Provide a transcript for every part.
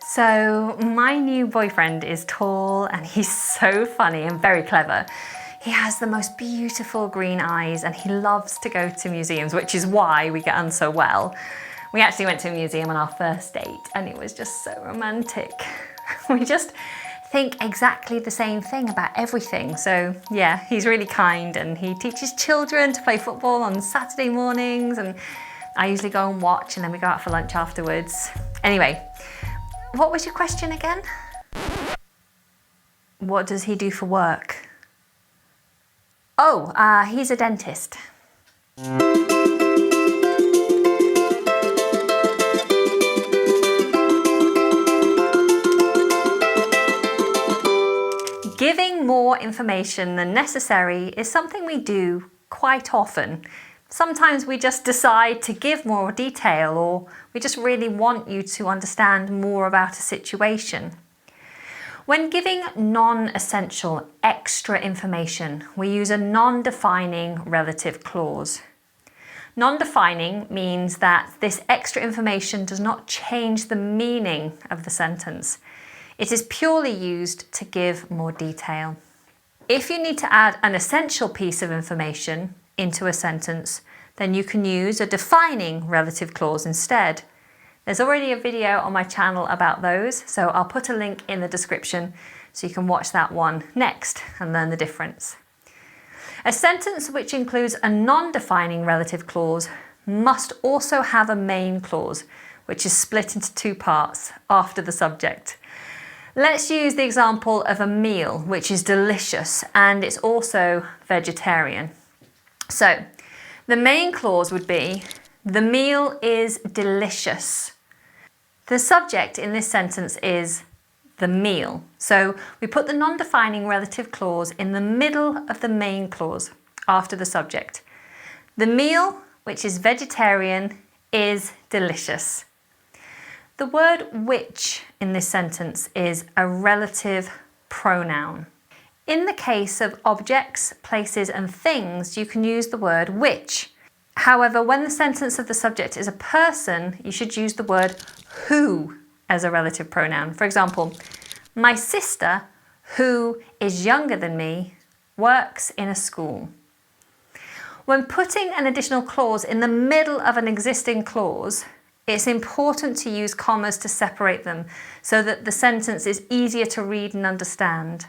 So my new boyfriend is tall and he's so funny and very clever. He has the most beautiful green eyes and he loves to go to museums, which is why we get on so well. We actually went to a museum on our first date and it was just so romantic. We just think exactly the same thing about everything. So yeah, he's really kind and he teaches children to play football on Saturday mornings, and I usually go and watch and then we go out for lunch afterwards. Anyway, what was your question again? What does he do for work? Oh, he's a dentist. Giving more information than necessary is something we do quite often. Sometimes we just decide to give more detail, or we just really want you to understand more about a situation. When giving non-essential extra information, we use a non-defining relative clause. Non-defining means that this extra information does not change the meaning of the sentence. It is purely used to give more detail. If you need to add an essential piece of information into a sentence, then you can use a defining relative clause instead. There's already a video on my channel about those, so I'll put a link in the description so you can watch that one next and learn the difference. A sentence which includes a non-defining relative clause must also have a main clause, which is split into two parts after the subject. Let's use the example of a meal, which is delicious and it's also vegetarian. So the main clause would be, the meal is delicious. The subject in this sentence is the meal. So we put the non-defining relative clause in the middle of the main clause after the subject. The meal, which is vegetarian, is delicious. The word which in this sentence is a relative pronoun. In the case of objects, places and things, you can use the word which. However, when the sentence of the subject is a person, you should use the word who as a relative pronoun. For example, my sister, who is younger than me, works in a school. When putting an additional clause in the middle of an existing clause, it's important to use commas to separate them so that the sentence is easier to read and understand.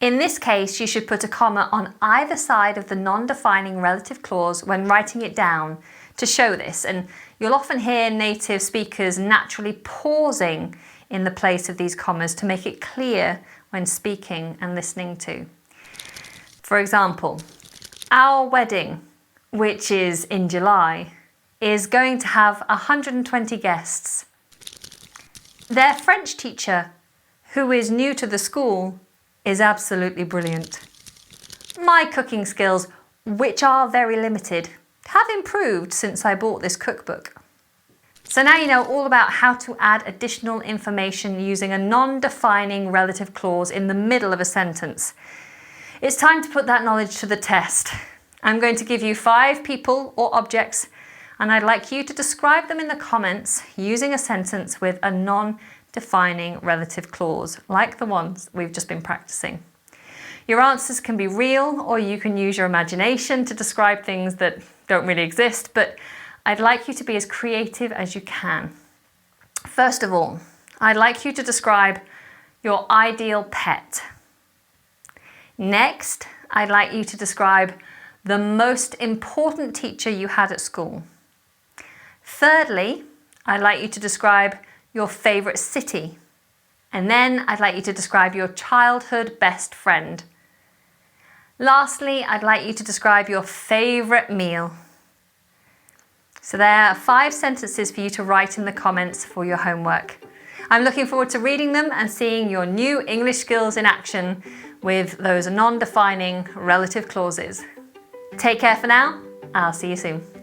In this case, you should put a comma on either side of the non-defining relative clause when writing it down to show this, and you'll often hear native speakers naturally pausing in the place of these commas to make it clear when speaking and listening to. For example, our wedding, which is in July, is going to have 120 guests. Their French teacher, who is new to the school, is absolutely brilliant. My cooking skills, which are very limited, have improved since I bought this cookbook. So now you know all about how to add additional information using a non-defining relative clause in the middle of a sentence. It's time to put that knowledge to the test. I'm going to give you 5 people or objects, and I'd like you to describe them in the comments using a sentence with a non-defining relative clause, like the ones we've just been practicing. Your answers can be real, or you can use your imagination to describe things that don't really exist, but I'd like you to be as creative as you can. First of all, I'd like you to describe your ideal pet. Next, I'd like you to describe the most important teacher you had at school. Thirdly, I'd like you to describe your favourite city. And then I'd like you to describe your childhood best friend. Lastly, I'd like you to describe your favourite meal. So there are 5 sentences for you to write in the comments for your homework. I'm looking forward to reading them and seeing your new English skills in action with those non-defining relative clauses. Take care for now. I'll see you soon.